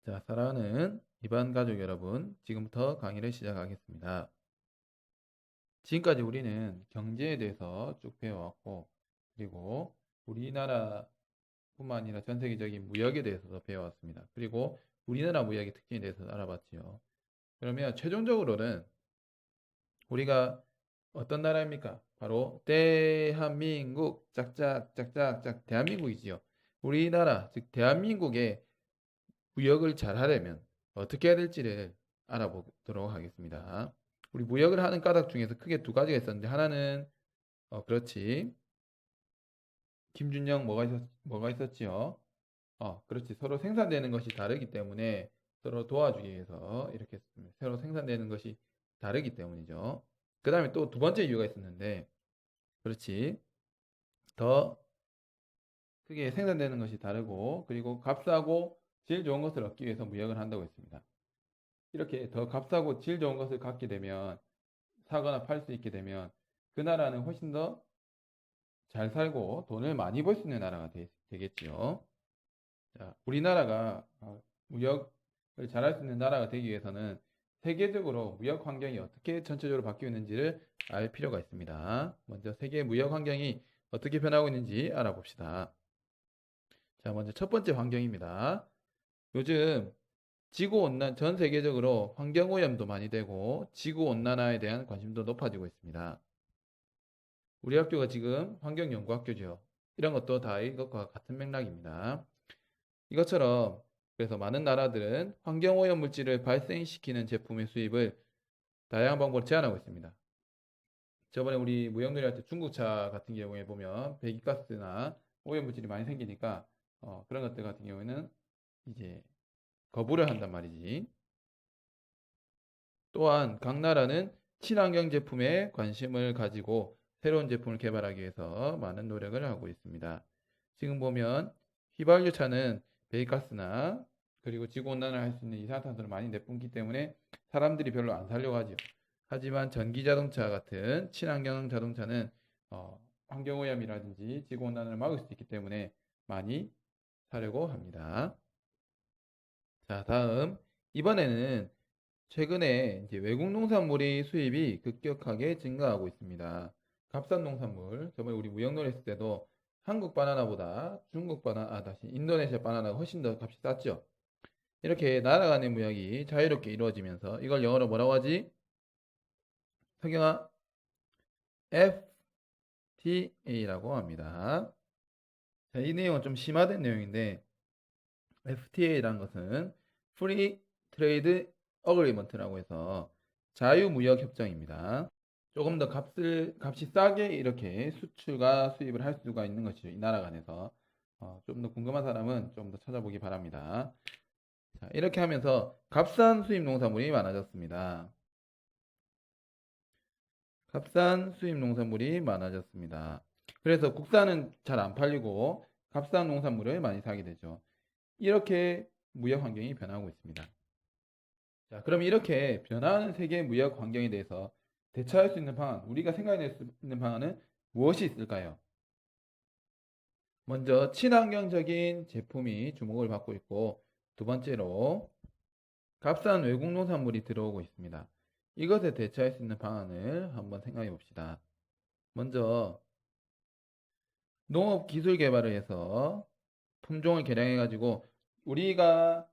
자, 사랑하는 이반 가족 여러분, 지금부터 강의를 시작하겠습니다. 지금까지 우리는 경제에 대해서 쭉 배워왔고, 그리고 우리나라뿐만 아니라 전 세계적인 무역에 대해서도 배워왔습니다. 그리고 우리나라 무역의 특징에 대해서 알아봤지요. 그러면 최종적으로는 우리가 어떤 나라입니까? 바로 대한민국, 짝짝짝짝짝 대한민국이지요. 우리나라, 즉 대한민국의 무역을 잘 하려면 어떻게 해야 될지를 알아보도록 하겠습니다. 우리 무역을 하는 까닭 중에서 크게 두 가지가 있었는데 하나는 그렇지. 김준영 뭐가 있었지요? 그렇지. 서로 생산되는 것이 다르기 때문에 서로 도와주기 위해서 이렇게 했습니다. 서로 생산되는 것이 다르기 때문이죠. 그 다음에 또 두 번째 이유가 있었는데 그렇지. 더 크게 생산되는 것이 다르고 그리고 값싸고 제일 좋은 것을 얻기 위해서 무역을 한다고 했습니다. 이렇게 더 값싸고 질 좋은 것을 갖게 되면 사거나 팔 수 있게 되면 그 나라는 훨씬 더 잘 살고 돈을 많이 벌 수 있는 나라가 되겠지요. 자, 우리나라가 무역을 잘할 수 있는 나라가 되기 위해서는 세계적으로 무역 환경이 어떻게 전체적으로 바뀌고 있는지를 알 필요가 있습니다. 먼저 세계 무역 환경이 어떻게 변하고 있는지 알아봅시다. 자, 먼저 첫 번째 환경입니다. 요즘 지구온난 전 세계적으로 환경오염도 많이 되고 지구온난화에 대한 관심도 높아지고 있습니다. 우리 학교가 지금 환경연구학교죠. 이런 것도 다 이것과 같은 맥락입니다. 이것처럼 그래서 많은 나라들은 환경오염 물질을 발생시키는 제품의 수입을 다양한 방법으로 제한하고 있습니다. 저번에 우리 무역놀이 할 때 중국차 같은 경우에 보면 배기가스나 오염 물질이 많이 생기니까 그런 것들 같은 경우에는 이제 거부를 한단 말이지. 또한 각 나라는 친환경 제품에 관심을 가지고 새로운 제품을 개발하기 위해서 많은 노력을 하고 있습니다. 지금 보면 휘발유차는 배기가스나 그리고 지구온난화를 할 수 있는 이산화탄소를 많이 내뿜기 때문에 사람들이 별로 안 사려고 하죠. 하지만 전기자동차 같은 친환경 자동차는 환경오염이라든지 지구온난화를 막을 수 있기 때문에 많이 사려고 합니다. 자, 다음 이번에는 최근에 이제 외국 농산물의 수입이 급격하게 증가하고 있습니다. 값싼 농산물, 저번에 우리 무역놀이 했을 때도 한국 바나나보다 중국 바나나, 다시 인도네시아 바나나가 훨씬 더 값이 쌌죠. 이렇게 나라 간의 무역이 자유롭게 이루어지면서 이걸 영어로 뭐라고 하지? 석영아, FTA라고 합니다. 자, 이 내용은 좀 심화된 내용인데 FTA라는 것은 Free Trade Agreement라고 해서 자유무역 협정입니다. 조금 더 값이 싸게 이렇게 수출과 수입을 할 수가 있는 것이죠. 이 나라 간에서. 좀 더 궁금한 사람은 좀 더 찾아보기 바랍니다. 자, 이렇게 하면서 값싼 수입 농산물이 많아졌습니다. 값싼 수입 농산물이 많아졌습니다. 그래서 국산은 잘 안 팔리고 값싼 농산물을 많이 사게 되죠. 이렇게 무역 환경이 변하고 있습니다. 자, 그럼 이렇게 변화하는 세계 무역 환경에 대해서 대처할 수 있는 방안, 우리가 생각해낼 수 있는 방안은 무엇이 있을까요? 먼저 친환경적인 제품이 주목을 받고 있고 두 번째로 값싼 외국 농산물이 들어오고 있습니다. 이것에 대처할 수 있는 방안을 한번 생각해 봅시다. 먼저 농업 기술 개발을 해서 품종을 개량해 가지고 우리가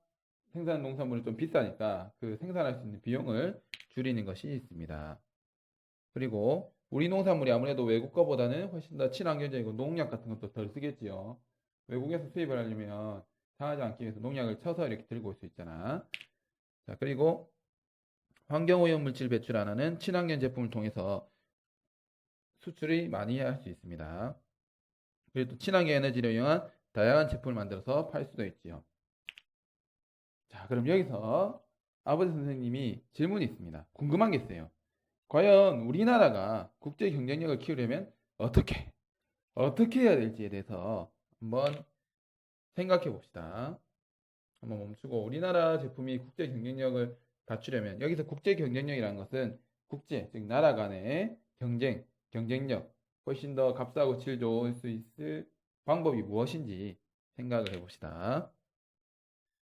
생산 농산물이 좀 비싸니까 그 생산할 수 있는 비용을 줄이는 것이 있습니다. 그리고 우리 농산물이 아무래도 외국 거보다는 훨씬 더 친환경적이고 농약 같은 것도 덜 쓰겠지요. 외국에서 수입을 하려면 상하지 않기 위해서 농약을 쳐서 이렇게 들고 올 수 있잖아. 자, 그리고 환경오염 물질 배출 안 하는 친환경 제품을 통해서 수출이 많이 할 수 있습니다. 그리고 또 친환경 에너지를 이용한 다양한 제품을 만들어서 팔 수도 있지요. 자, 그럼 여기서 아버지 선생님이 질문이 있습니다. 궁금한 게 있어요. 과연 우리나라가 국제 경쟁력을 키우려면 어떻게 해야 될지에 대해서 한번 생각해 봅시다. 한번 멈추고 우리나라 제품이 국제 경쟁력을 갖추려면 여기서 국제 경쟁력이라는 것은 국제, 즉 나라 간의 경쟁력, 훨씬 더 값싸고 질 좋을 수 있을 방법이 무엇인지 생각을 해 봅시다.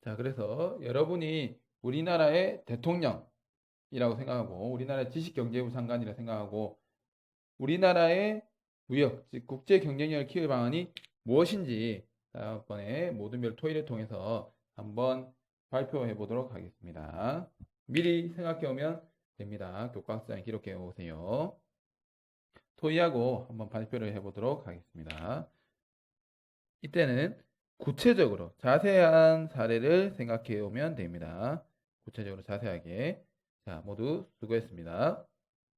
자, 그래서 여러분이 우리나라의 대통령이라고 생각하고 우리나라의 지식경제부 장관이라고 생각하고 우리나라의 무역, 즉 국제 경쟁력을 키울 방안이 무엇인지 다음번에 모든 별 토의를 통해서 한번 발표해 보도록 하겠습니다. 미리 생각해 오면 됩니다. 교과서장에 기록해 오세요. 토의하고 한번 발표를 해 보도록 하겠습니다. 이때는 구체적으로 자세한 사례를 생각해 오면 됩니다. 구체적으로 자세하게. 자, 모두 수고했습니다.